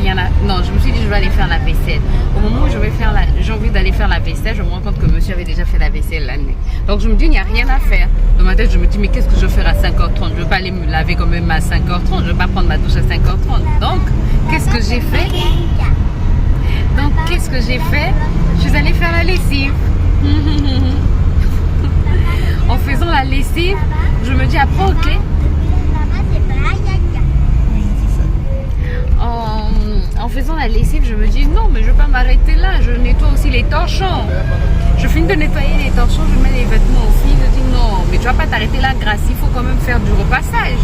rien à... Non, je me suis dit, je vais aller faire la vaisselle. Au moment où j'ai envie d'aller faire la vaisselle, je me rends compte que monsieur avait déjà fait la vaisselle la nuit. Donc je me dis, il n'y a rien à faire. Dans ma tête, je me dis, mais qu'est-ce que je vais faire à 5h30? Je ne vais pas aller me laver quand même à 5h30. Je ne vais pas prendre ma douche à 5h30. Donc, qu'est-ce que j'ai fait? Je suis allée faire la lessive. En faisant la lessive, je me dis après, ok. En faisant la lessive, je me dis non, mais je ne vais pas m'arrêter là. Je nettoie aussi les torchons. Je finis de nettoyer les torchons, je mets les vêtements aussi. Je dis non, mais tu ne vas pas t'arrêter là, Grace. Il faut quand même faire du repassage.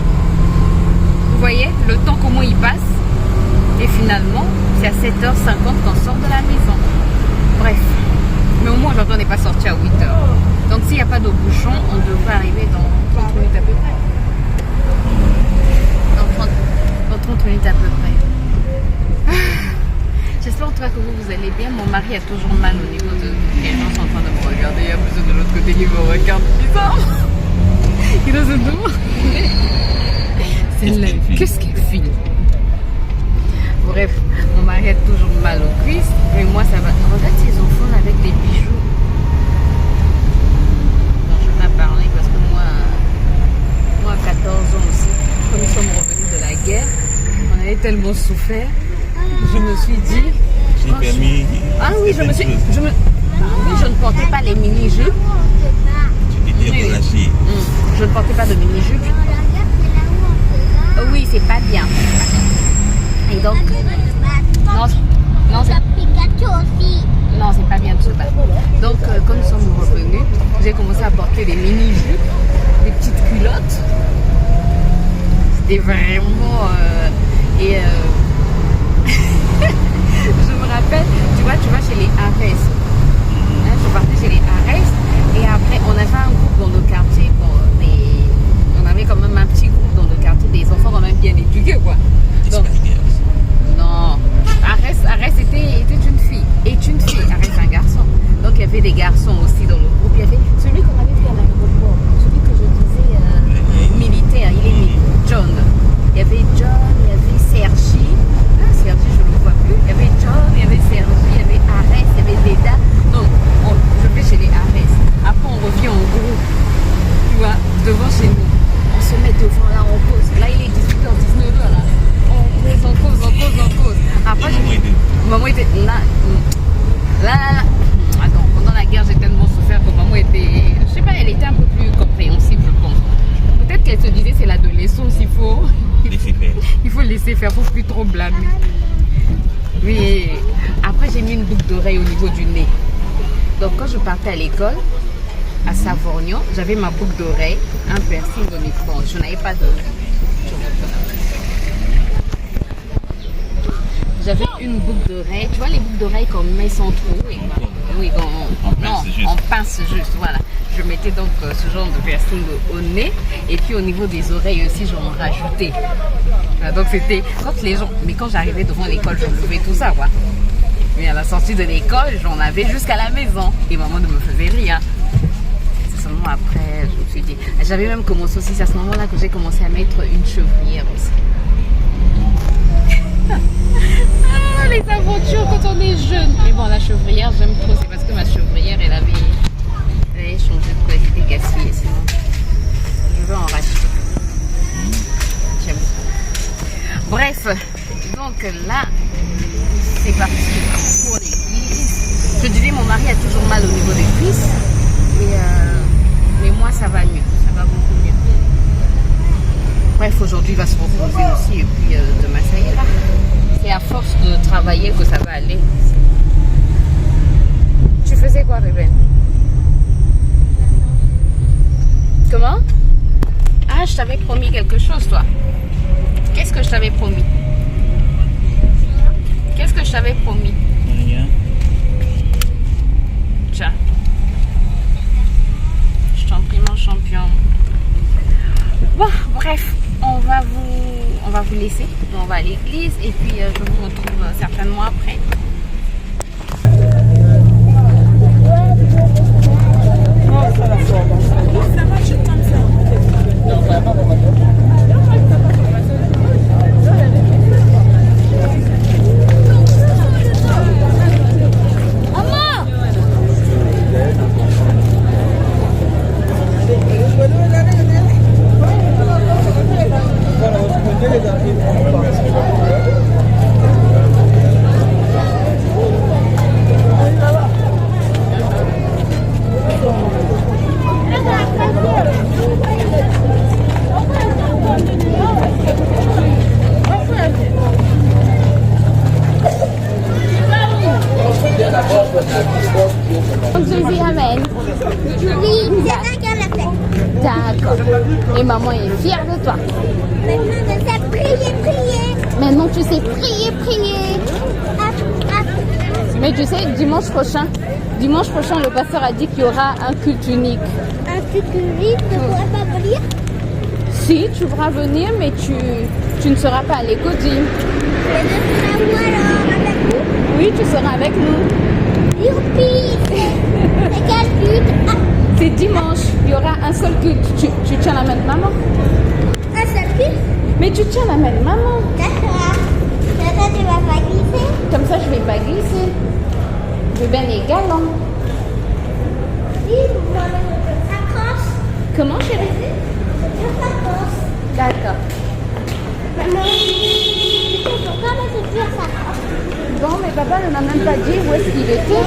Vous voyez, le temps comment il passe. Et finalement, c'est à 7h50 qu'on sort de la maison. Bref. Mais au moins, aujourd'hui, on n'est pas sorti à 8h. Donc, s'il n'y a pas de bouchon, on devrait arriver dans 30 minutes à peu près. Dans 30 minutes à peu près. J'espère en tout cas que vous allez bien. Mon mari a toujours mal au niveau de... Les gens sont en train de me regarder. Il y a besoin de l'autre côté qui me regarde. Bizarre. Il doit se demander. C'est qu'est-ce qu'elle file? Bref, mon mari a toujours mal aux cuisses. Mais moi, ça va. Regarde ces enfants là, avec des bijoux. Non, je ne vais pas parler parce que moi, à 14 ans aussi, comme nous sommes revenus de la guerre, on avait tellement souffert. Je me suis dit. J'ai permis. Ah oui, je ne portais pas les mini-jupes. Tu t'étais relâché. Je ne portais pas de mini-jupes. Oui, c'est pas bien. Et donc. Non, c'est pas bien tout ça. Donc, quand nous sommes revenus, j'ai commencé à porter des mini-jupes, des petites culottes. C'était vraiment. Je me rappelle, tu vas chez les Arès. Je partais chez les Arès et après on avait un groupe dans le quartier. On avait quand même un petit groupe dans le quartier, des enfants quand même bien éduqués quoi. Donc, non, Arès était une fille, Arès un garçon. Donc il y avait des garçons aussi dans le groupe. Il y avait celui qu'on avait vu à l'aéroport, celui que je disais militaire, il est John. Il y avait John, il y avait Sergi. Sergi, je ne le vois plus. Il y avait John, il y avait Sergi, il y avait Arès, il y avait Leda. Donc, je vais chez les Arès. Après, on revient en groupe. Tu vois, devant chez nous. On se met devant là, on pose. Là, il est 18h, 19h là. On cause. Après, maman était là. Attends, pendant la guerre, j'ai tellement souffert que maman était. Je sais pas, elle était un peu plus compréhensible, je pense. Peut-être qu'elle se disait c'est l'adolescence, il faut laisser faire, faut plus trop blâmer. Mais après j'ai mis une boucle d'oreille au niveau du nez. Donc quand je partais à l'école, à Savorgnan, j'avais ma boucle d'oreille, un piercing au nez. Bon, je n'avais pas de... J'avais une boucle d'oreille, tu vois les boucles d'oreille qu'on met sans trou. Oui, on pince juste, voilà. Je mettais donc ce genre de piercing au nez et puis au niveau des oreilles aussi j'en rajoutais. Donc c'était quand les gens, mais quand j'arrivais devant l'école je levais tout ça quoi. Mais à la sortie de l'école j'en avais jusqu'à la maison et maman ne me faisait rien. C'est seulement après je me suis dit, j'avais même commencé aussi, c'est à ce moment-là que j'ai commencé à mettre une chevrière aussi. Les aventures quand on est jeune. Mais bon la chevrière j'aime trop, c'est parce que ma chevrière elle avait changé de qualité, gaspillé, sinon je veux en racheter. J'aime ça. Bref, donc là c'est parti pour l'église. Je disais mon mari a toujours mal au niveau des cuisses mais moi ça va mieux, ça va beaucoup mieux. Bref, aujourd'hui il va se reposer aussi et puis demain ça ira. C'est à force de travailler que ça va aller. Tu faisais quoi Ruben? Comment? Ah, je t'avais promis quelque chose, toi. Qu'est-ce que je t'avais promis? Qu'est-ce que je t'avais promis? Rien. Tiens. Je t'en prie, mon champion. Bon, bref, on va vous laisser. On va à l'église et puis je vous retrouve certainement après. Ça va, je t'en fais. Maintenant, tu sais prier, prier. Mais tu sais, dimanche prochain, le pasteur a dit qu'il y aura un culte unique. Un culte unique, je ne pourrais pas venir. Si, tu pourras venir, mais tu ne seras pas à l'écodie. Mais je serai où alors avec vous? Oui, tu seras avec nous. Youpi! C'est quel culte? C'est dimanche, il y aura un seul culte. Tu tiens la main de maman? Un seul culte? Mais tu tiens la main de maman. D'accord. Ça, tu vas pas glisser? Comme ça, je vais pas glisser. Ruben est galant. Oui, moi-même, je s'accroche. Comment, chérie? Je s'accroche. D'accord. Maman, pourquoi la chaussure s'accroche? Bon, mais papa ne m'a même pas dit où est-ce qu'il était.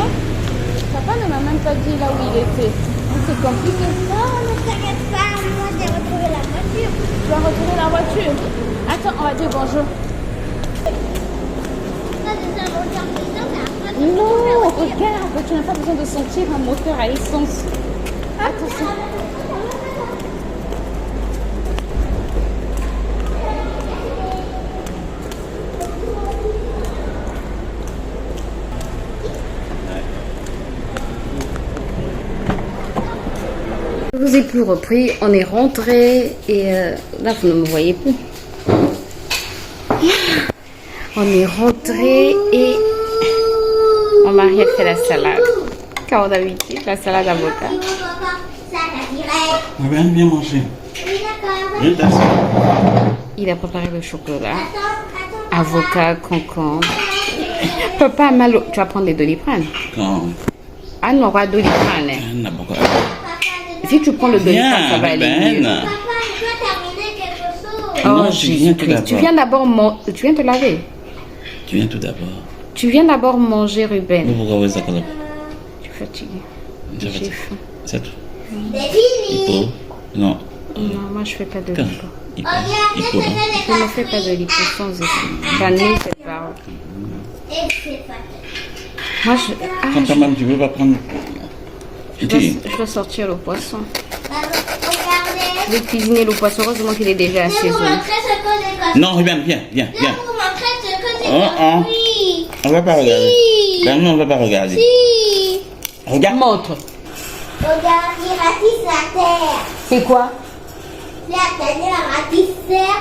Papa ne m'a même pas dit là où il était. C'est compliqué. Non, ne t'inquiète pas, moi j'ai retrouvé la voiture. Tu vas retrouver la voiture. Attends, on va dire bonjour. Ça, c'est un moteur puissant, mais après, tu Non, trouves la voiture. regarde, tu n'as pas besoin de sentir un moteur à essence. Attention. Je vous ai plus repris, on est rentré et là vous ne me voyez plus. On est rentré et mon mari a fait la salade. Comme d'habitude, la salade avocat. Ça, ça dirait. Ruben, viens manger. Oui, d'accord. Viens t'asseoir. Il a préparé le chocolat, Attends. avocat, concombre. Papa, Malo, tu vas prendre les Doliprane. Quand Ah non, pas Doliprane. on a beaucoup. Si tu prends le Doliprane, ça va aller mieux. Ruben. Papa, je dois terminer quelque chose. Oh, Non, tu viens tout Jésus-Christ. Tu d'abord. viens d'abord tu viens te laver. Tu viens tout d'abord. Tu viens d'abord manger, Ruben. Pourquoi vous êtes là? Tu es fatigué. J'ai J'ai fait. faim. C'est tout. C'est fini. Hippo. Non. Non, moi je fais pas de Quand lipo. Hippo. Regarde, Hippo, non. Je ne fais pas de lipo sans effet. J'annule cette parole. Et c'est pas. Moi Quand ta maman, tu veux pas prendre. je dois sortir le poisson. Regardez. Je vais cuisiner le poisson. Heureusement qu'il est déjà Je vais vous assaisonné. montrer ce que j'ai construit. Non, Ruben, viens, viens, Je vais viens. vous montrer ce que j'ai Oh, oh. construit. On va pas regarder. Si. Ben non, on va pas regarder. Si. Regarde. Montre. Regarde, il ratisse la terre. C'est quoi? La camion ratisseur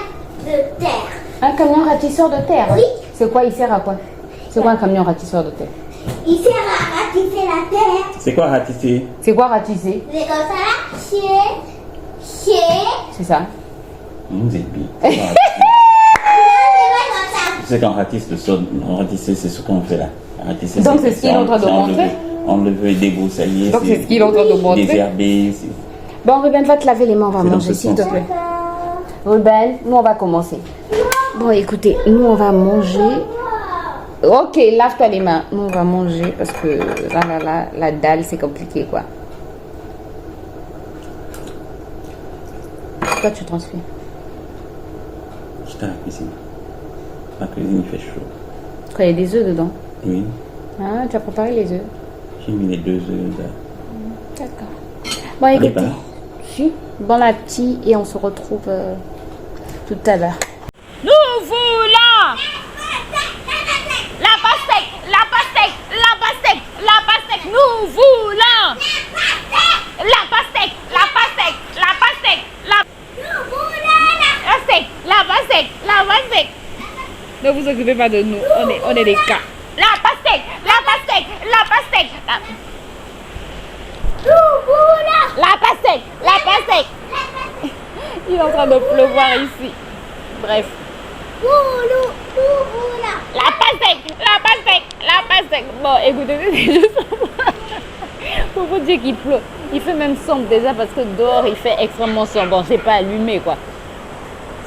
de terre. Un camion ratisseur de terre. Oui. C'est quoi? Il sert à quoi? C'est quoi un camion ratisseur de terre? Il sert à ratisser la terre. C'est quoi ratisser? C'est quoi ratisser? C'est comme ça là. Chier. C'est ça. Vous êtes bien. Non, c'est pas comme ça. Tu sais, quand on ratisse le sol, on ratisse, c'est ce qu'on fait là. Ratisser, Donc, c'est ce qu'il est en train de montrer. Enlever, débroussailler. Donc, c'est ce qu'il est en train de montrer. Désherber. Bon, Ruben, va te laver les mains, on va C'est dans manger, ce s'il te sens. plaît. Ruben, nous, on va commencer. Bon, écoutez, nous, on va manger. Ok, lave-toi les mains. Nous, on va manger parce que la dalle, c'est compliqué, quoi. Pourquoi tu transpires? J'étais à la cuisine. La cuisine, il fait chaud. Quand il y a des œufs dedans. Oui. Ah, tu as préparé les œufs. J'ai mis les 2 œufs là. D'accord. Bon, Allez, écoutez. bah. Si, bon appétit et on se retrouve tout à l'heure. Nous voulons la pastèque, la pastèque, la pastèque, la pastèque. Nous voulons la pastèque, la pastèque, la pastèque, la pastèque, la pastèque, la pastèque. Ne vous occupez pas de nous, on est des cas. La pastèque, la pastèque, la pastèque. La pastèque, la pastèque. Il est en train de pleuvoir ici. Bref. La pastèque, la pastèque, la pastèque. Bon, écoutez, c'est juste pour vous dire qu'il pleut. Il fait même sombre déjà parce que dehors il fait extrêmement sombre. Bon, c'est pas allumé quoi.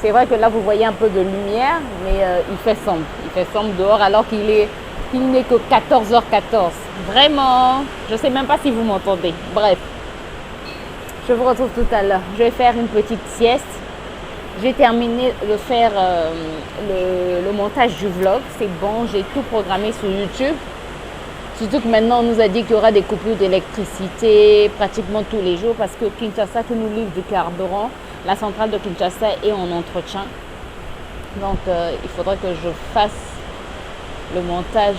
C'est vrai que là vous voyez un peu de lumière, mais il fait sombre. Il fait sombre dehors alors qu'il n'est que 14h14. Vraiment, je sais même pas si vous m'entendez. Bref, je vous retrouve tout à l'heure. Je vais faire une petite sieste. J'ai terminé de faire le montage du vlog. C'est bon, j'ai tout programmé sur YouTube. Surtout que maintenant, on nous a dit qu'il y aura des coupures d'électricité pratiquement tous les jours parce que Kinshasa, qui nous livre du carburant, la centrale de Kinshasa est en entretien. Donc il faudrait que je fasse le montage.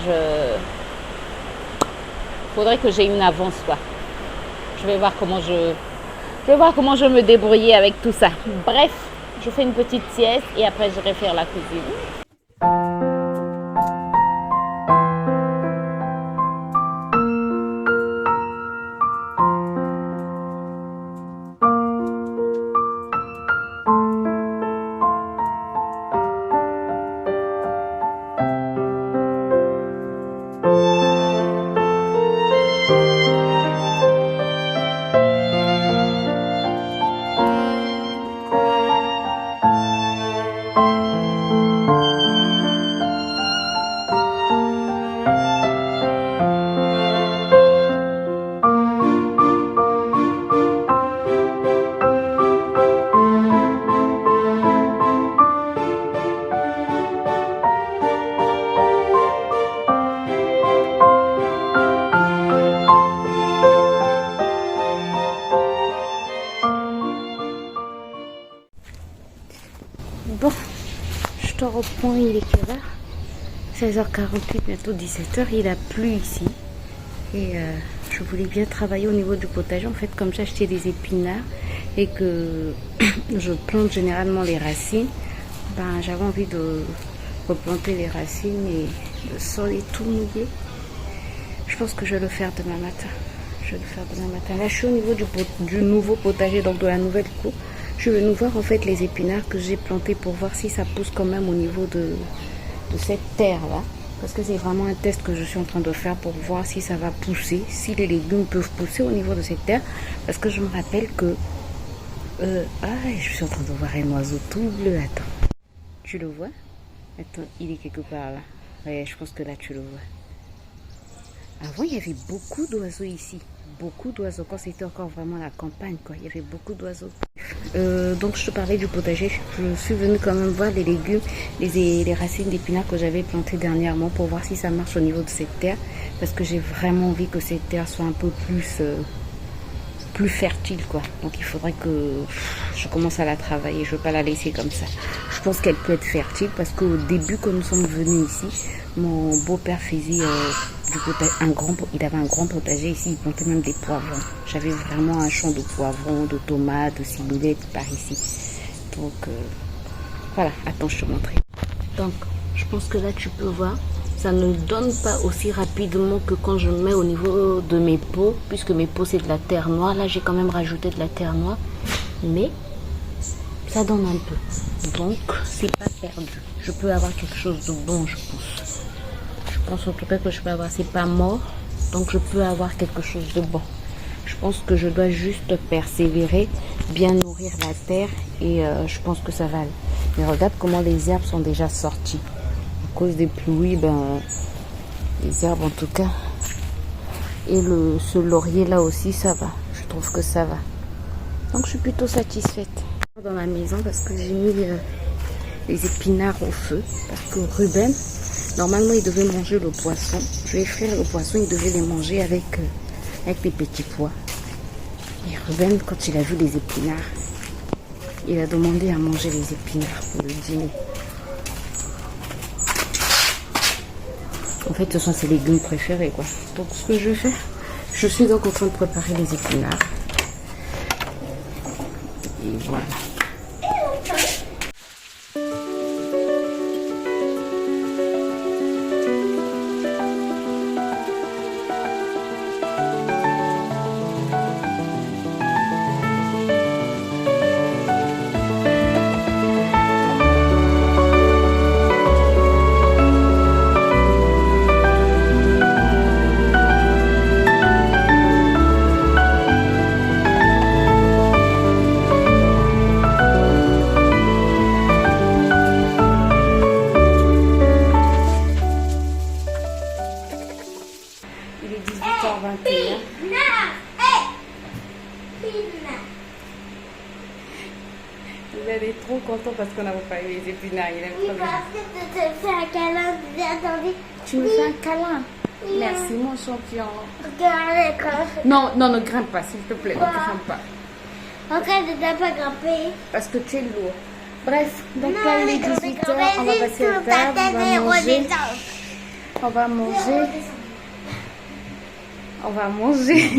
Il faudrait que j'ai une avance quoi. Je vais voir comment je me débrouiller avec tout ça. Bref, je fais une petite sieste et après j'irai faire la cuisine. Bon, je te reprends, il est quelle heure? 16h48, bientôt 17h, il a plu ici. Et je voulais bien travailler au niveau du potager. En fait, comme j'ai acheté des épinards et que je plante généralement les racines, ben, j'avais envie de replanter les racines et le sol est tout mouillé. Je pense que je vais le faire demain matin. Là, je suis au niveau du nouveau potager, donc de la nouvelle cour. Je vais nous voir en fait les épinards que j'ai plantés pour voir si ça pousse quand même au niveau de cette terre là. Parce que c'est vraiment un test que je suis en train de faire pour voir si ça va pousser, si les légumes peuvent pousser au niveau de cette terre. Parce que je me rappelle que... je suis en train de voir un oiseau tout bleu. Attends. Tu le vois? Attends, il est quelque part là. Ouais, je pense que là tu le vois. Avant, il y avait beaucoup d'oiseaux ici. Beaucoup d'oiseaux. Quand c'était encore vraiment la campagne, quoi. Il y avait beaucoup d'oiseaux. Donc, je te parlais du potager. Je suis venue quand même voir les légumes, les racines d'épinards que j'avais plantées dernièrement pour voir si ça marche au niveau de cette terre. Parce que j'ai vraiment envie que cette terre soit un peu plus fertile, quoi. Donc, il faudrait que je commence à la travailler. Je ne veux pas la laisser comme ça. Je pense qu'elle peut être fertile parce qu'au début, quand nous sommes venus ici, mon beau-père faisait il avait un grand potager ici, il plantait même des poivrons. J'avais vraiment un champ de poivrons, de tomates, de ciboulette par ici. Donc voilà, attends, je te montre. Donc je pense que là tu peux voir, ça ne donne pas aussi rapidement que quand je mets au niveau de mes pots, puisque mes pots c'est de la terre noire. Là j'ai quand même rajouté de la terre noire, mais ça donne un peu. Donc c'est pas perdu. Je peux avoir quelque chose de bon, je pense. Je pense en tout cas que je peux avoir, c'est pas mort, donc je peux avoir quelque chose de bon. Je pense que je dois juste persévérer, bien nourrir la terre et je pense que ça va aller. Mais regarde comment les herbes sont déjà sorties. À cause des pluies, les herbes en tout cas. Et ce laurier là aussi, ça va. Je trouve que ça va. Donc je suis plutôt satisfaite. Dans la maison parce que j'ai mis les épinards au feu. Parce que Ruben... Normalement, il devait manger le poisson. Je vais frire le poisson, il devait les manger avec des petits pois. Et Ruben, quand il a vu les épinards, il a demandé à manger les épinards pour le dîner. En fait, ce sont ses légumes préférés, quoi. Donc, ce que je fais, je suis donc en train de préparer les épinards. Et voilà. Il est trop content parce qu'on n'a pas eu les épinards. Il aime trop bien. Parce que tu te fais un câlin. Attendez. Tu me fais un câlin. Merci mon champion. Regarde. Non, ne grimpe pas s'il te plaît. Ne grimpe pas. En cas de ne pas grimper. Parce que tu es lourd. Bref, donc là il est 18h, on va passer à table, on va manger. On va manger.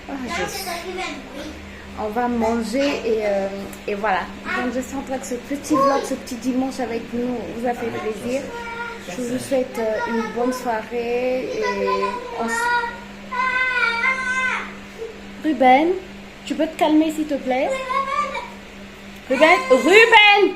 Ah, on va manger et voilà. Donc j'espère que ce petit vlog, ce petit dimanche avec nous vous a fait plaisir. Je vous souhaite une bonne soirée et Ruben, tu peux te calmer s'il te plaît? Ruben!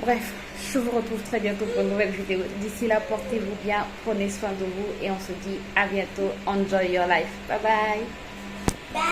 Bref, je vous retrouve très bientôt pour une nouvelle vidéo. D'ici là, portez-vous bien, prenez soin de vous et on se dit à bientôt. Enjoy your life. Bye bye!